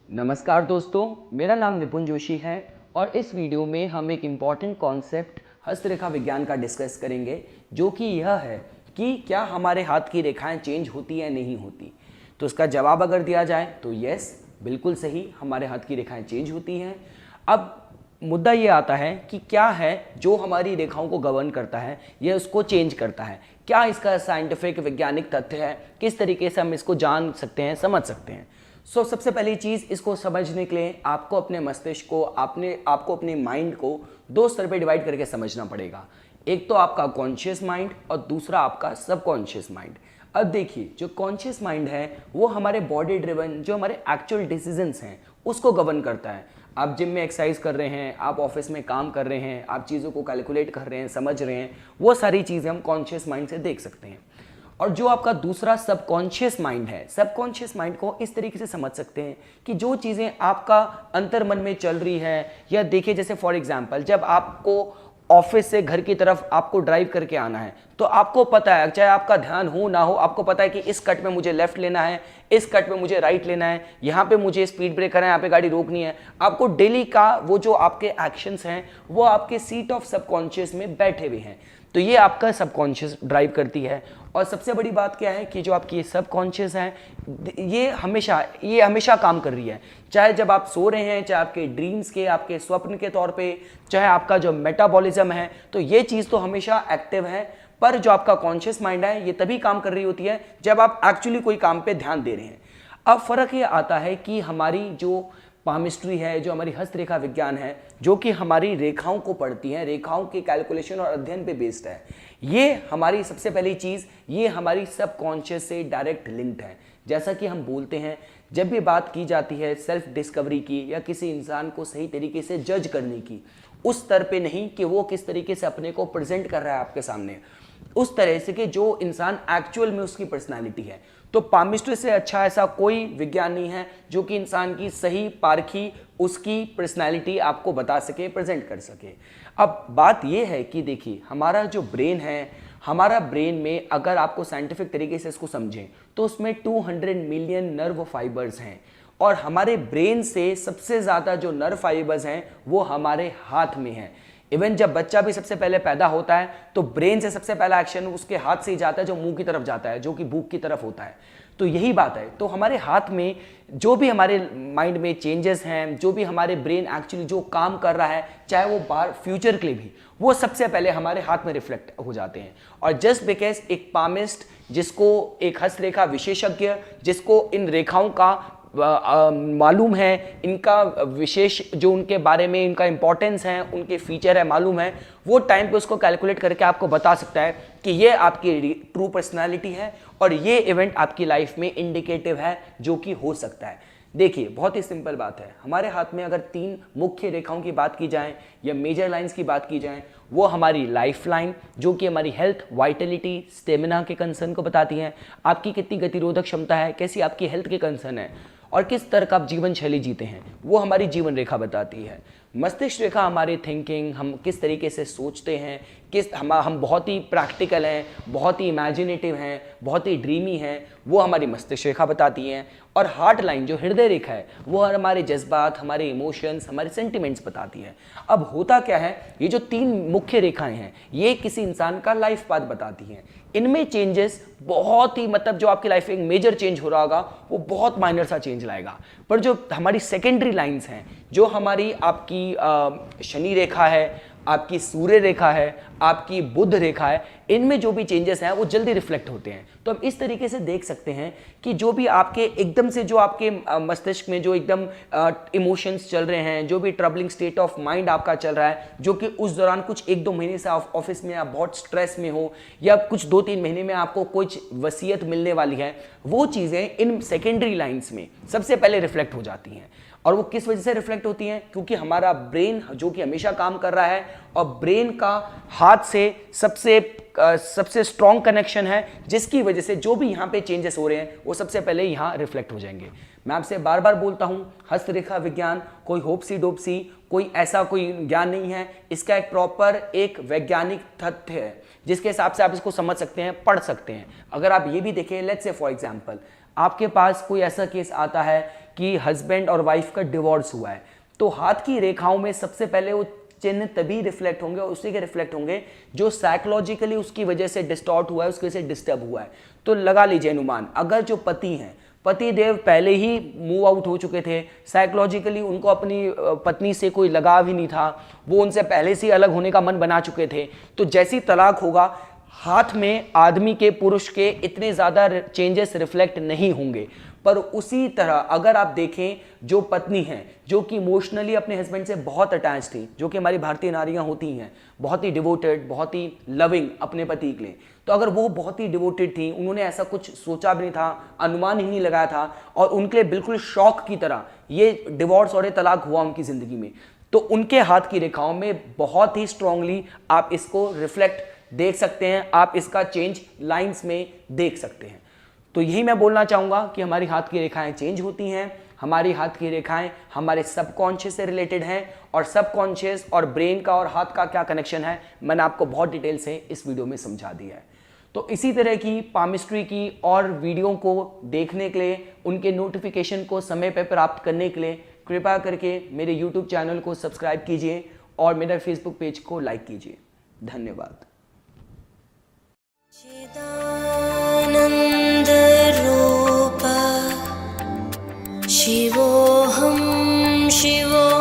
नमस्कार दोस्तों, मेरा नाम निपुण जोशी है और इस वीडियो में हम एक इम्पॉर्टेंट कॉन्सेप्ट हस्तरेखा विज्ञान का डिस्कस करेंगे, जो कि यह है कि क्या हमारे हाथ की रेखाएं चेंज होती या नहीं होती। तो इसका जवाब अगर दिया जाए तो यस, बिल्कुल सही, हमारे हाथ की रेखाएं चेंज होती हैं। अब मुद्दा ये आता है कि क्या है जो हमारी रेखाओं को गवर्न करता है, यह उसको चेंज करता है। क्या इसका साइंटिफिक वैज्ञानिक तथ्य है, किस तरीके से हम इसको जान सकते हैं, समझ सकते हैं। सबसे पहली चीज़, इसको समझने के लिए आपको अपने मस्तिष्क को आपको अपने माइंड को दो स्तर पे डिवाइड करके समझना पड़ेगा। एक तो आपका कॉन्शियस माइंड और दूसरा आपका सबकॉन्शियस माइंड। अब देखिए, जो कॉन्शियस माइंड है वो हमारे बॉडी ड्रिवन, जो हमारे एक्चुअल डिसीजंस हैं उसको गवर्न करता है। आप जिम में एक्सरसाइज कर रहे हैं, आप ऑफिस में काम कर रहे हैं, आप चीज़ों को कैलकुलेट कर रहे हैं, समझ रहे हैं, वो सारी चीज़ें हम कॉन्शियस माइंड से देख सकते हैं। और जो आपका दूसरा सबकॉन्शियस माइंड है, सबकॉन्शियस माइंड को इस तरीके से समझ सकते हैं कि जो चीज़ें आपका अंतर मन में चल रही है, या देखिए जैसे फॉर एग्जांपल जब आपको ऑफिस से घर की तरफ आपको ड्राइव करके आना है, तो आपको पता है, चाहे आपका ध्यान हो ना हो, आपको पता है कि इस कट में मुझे लेफ्ट लेना है, इस कट में मुझे राइट लेना है, यहाँ पे मुझे स्पीड ब्रेकर है, यहाँ पे गाड़ी रोकनी है। आपको डेली का वो जो आपके एक्शंस हैं वो आपके सीट ऑफ सबकॉन्शियस में बैठे हुए हैं। तो ये आपका सबकॉन्शियस ड्राइव करती है। और सबसे बड़ी बात क्या है कि जो आपकी सबकॉन्शियस है ये हमेशा काम कर रही है, चाहे जब आप सो रहे हैं, चाहे आपके ड्रीम्स के, आपके स्वप्न के तौर पे, चाहे आपका जो मेटाबॉलिज्म है, तो ये चीज़ तो हमेशा एक्टिव है। पर जो आपका कॉन्शियस माइंड है ये तभी काम कर रही होती है जब आप एक्चुअली कोई काम पे ध्यान दे रहे हैं। अब फर्क ये आता है कि हमारी जो पामिस्ट्री है, जो हमारी हस्तरेखा विज्ञान है, जो कि हमारी रेखाओं को पढ़ती है, रेखाओं के कैलकुलेशन और अध्ययन पे बेस्ड है, ये हमारी सबसे पहली चीज़, ये हमारी सबकॉन्शियस से डायरेक्ट लिंक्ड है। जैसा कि हम बोलते हैं, जब भी बात की जाती है सेल्फ डिस्कवरी की या किसी इंसान को सही तरीके से जज करने की, उस स्तर पे नहीं कि वो किस तरीके से अपने को प्रेजेंट कर रहा है आपके सामने, उस तरह से कि जो इंसान एक्चुअल में उसकी पर्सनालिटी है। तो पामिस्ट्री से अच्छा ऐसा कोई विज्ञान नहीं है जो कि इंसान की सही पारखी उसकी पर्सनालिटी आपको बता सके, प्रेजेंट कर सके। अब बात यह है कि देखिए, हमारा जो ब्रेन है, हमारा ब्रेन में अगर आपको साइंटिफिक तरीके से इसको समझें तो उसमें 200 मिलियन नर्व फाइबर्स हैं। और हमारे ब्रेन से सबसे ज़्यादा जो नर्व फाइबर्स हैं वो हमारे हाथ में हैं। इवन जब बच्चा भी सबसे पहले पैदा होता है तो ब्रेन से सबसे पहला एक्शन उसके हाथ से ही जाता है, जो मुंह की तरफ जाता है, जो कि भूख की तरफ होता है। तो यही बात है। तो हमारे हाथ में जो भी हमारे माइंड में चेंजेस हैं, जो भी हमारे ब्रेन एक्चुअली जो काम कर रहा है, चाहे वो बाहर फ्यूचर के लिए भी, वो सबसे पहले हमारे हाथ में रिफ्लेक्ट हो जाते हैं। और जस्ट बिकॉज एक पामिस्ट, जिसको एक हस्तरेखा विशेषज्ञ, जिसको इन रेखाओं का मालूम है, इनका विशेष जो उनके बारे में इनका इंपॉर्टेंस है, उनके फीचर है मालूम है, वो टाइम पे उसको कैलकुलेट करके आपको बता सकता है कि ये आपकी ट्रू पर्सनालिटी है और ये इवेंट आपकी लाइफ में इंडिकेटिव है, जो कि हो सकता है। देखिए, बहुत ही सिंपल बात है। हमारे हाथ में अगर 3 मुख्य रेखाओं की बात की जाए या मेजर लाइंस की बात की जाए, वो हमारी लाइफ लाइन, जो कि हमारी हेल्थ, वाइटलिटी, स्टेमिना के कंसर्न को बताती हैं। आपकी कितनी गतिरोधक क्षमता है, कैसी आपकी हेल्थ के कंसर्न है, और किस तरह का आप जीवन शैली जीते हैं, वो हमारी जीवन रेखा बताती है। मस्तिष्क रेखा हमारी थिंकिंग, हम किस तरीके से सोचते हैं, हम बहुत ही प्रैक्टिकल हैं, बहुत ही इमेजिनेटिव हैं, बहुत ही ड्रीमी हैं, वो हमारी मस्तिष्क रेखा बताती हैं। और हार्ट लाइन, जो हृदय रेखा है, वो हमारे जज्बात, हमारे इमोशंस, हमारे सेंटिमेंट्स बताती है। अब होता क्या है, ये जो 3 मुख्य रेखाएं हैं, ये किसी इंसान का लाइफ पाथ बताती हैं। इनमें चेंजेस बहुत ही, मतलब जो आपकी लाइफ में एक मेजर चेंज हो रहा होगा, वो बहुत माइनर सा चेंज लाएगा। पर जो हमारी सेकेंडरी लाइंस हैं, जो हमारी आपकी शनि रेखा है, आपकी सूर्य रेखा है, आपकी बुध रेखा है, इनमें जो भी चेंजेस हैं वो जल्दी रिफ्लेक्ट होते हैं। तो हम इस तरीके से देख सकते हैं कि जो भी आपके एकदम से, जो आपके मस्तिष्क में जो एकदम इमोशंस चल रहे हैं, जो भी ट्रबलिंग स्टेट ऑफ माइंड आपका चल रहा है, जो कि उस दौरान कुछ 1-2 महीने से ऑफिस में आप बहुत स्ट्रेस में हो, या कुछ 2-3 महीने में आपको कुछ वसीयत मिलने वाली है, वो चीज़ें इन सेकेंडरी लाइन्स में सबसे पहले रिफ्लेक्ट हो जाती हैं। और वो किस वजह से रिफ्लेक्ट होती हैं? क्योंकि हमारा ब्रेन, जो कि हमेशा काम कर रहा है, और ब्रेन का हाथ से सबसे स्ट्रॉन्ग कनेक्शन है, जिसकी वजह से जो भी यहाँ पे चेंजेस हो रहे हैं वो सबसे पहले यहाँ रिफ्लेक्ट हो जाएंगे। मैं आपसे बार बार बोलता हूँ, हस्तरेखा विज्ञान कोई होपसी डोपसी, कोई ऐसा कोई ज्ञान नहीं है। इसका एक प्रॉपर एक वैज्ञानिक तथ्य है, जिसके हिसाब से आप इसको समझ सकते हैं, पढ़ सकते हैं। अगर आप ये भी देखें, लेट्स से फॉर एग्जांपल, आपके पास कोई ऐसा केस आता है कि हस्बैंड और वाइफ का डिवोर्स हुआ है, तो हाथ की रेखाओं में सबसे पहले वो चिन्ह तभी रिफ्लेक्ट होंगे और उसी के रिफ्लेक्ट होंगे जो साइकोलॉजिकली उसकी वजह से डिस्टॉर्ट हुआ है, उसकी वजह से डिस्टर्ब हुआ है। तो लगा लीजिए अनुमान, अगर जो पति हैं, पति देव पहले ही मूव आउट हो चुके थे, साइकोलॉजिकली उनको अपनी पत्नी से कोई लगाव ही नहीं था, वो उनसे पहले से अलग होने का मन बना चुके थे, तो जैसी तलाक होगा हाथ में आदमी के, पुरुष के इतने ज़्यादा चेंजेस रिफ्लेक्ट नहीं होंगे। पर उसी तरह अगर आप देखें जो पत्नी हैं, जो कि इमोशनली अपने हस्बैंड से बहुत अटैच थी, जो कि हमारी भारतीय नारियां होती हैं, बहुत ही डिवोटेड, बहुत ही लविंग अपने पति के लिए, तो अगर वो बहुत ही डिवोटेड थी, उन्होंने ऐसा कुछ सोचा भी नहीं था, अनुमान ही नहीं लगाया था, और उनके लिए बिल्कुल शॉक की तरह ये डिवोर्स और ये तलाक हुआ उनकी ज़िंदगी में, तो उनके हाथ की रेखाओं में बहुत ही स्ट्रांगली आप इसको रिफ्लेक्ट देख सकते हैं, आप इसका चेंज लाइंस में देख सकते हैं। तो यही मैं बोलना चाहूँगा कि हमारी हाथ की रेखाएं चेंज होती हैं, हमारी हाथ की रेखाएं हमारे सबकॉन्शियस से रिलेटेड हैं, और सबकॉन्शियस और ब्रेन का और हाथ का क्या कनेक्शन है मैंने आपको बहुत डिटेल से इस वीडियो में समझा दिया है। तो इसी तरह की पामिस्ट्री की और वीडियो को देखने के लिए, उनके नोटिफिकेशन को समय पर प्राप्त करने के लिए कृपया करके मेरे यूट्यूब चैनल को सब्सक्राइब कीजिए और मेरे फेसबुक पेज को लाइक कीजिए। धन्यवाद। चिदानन्दरूप शिवोऽहं शिवो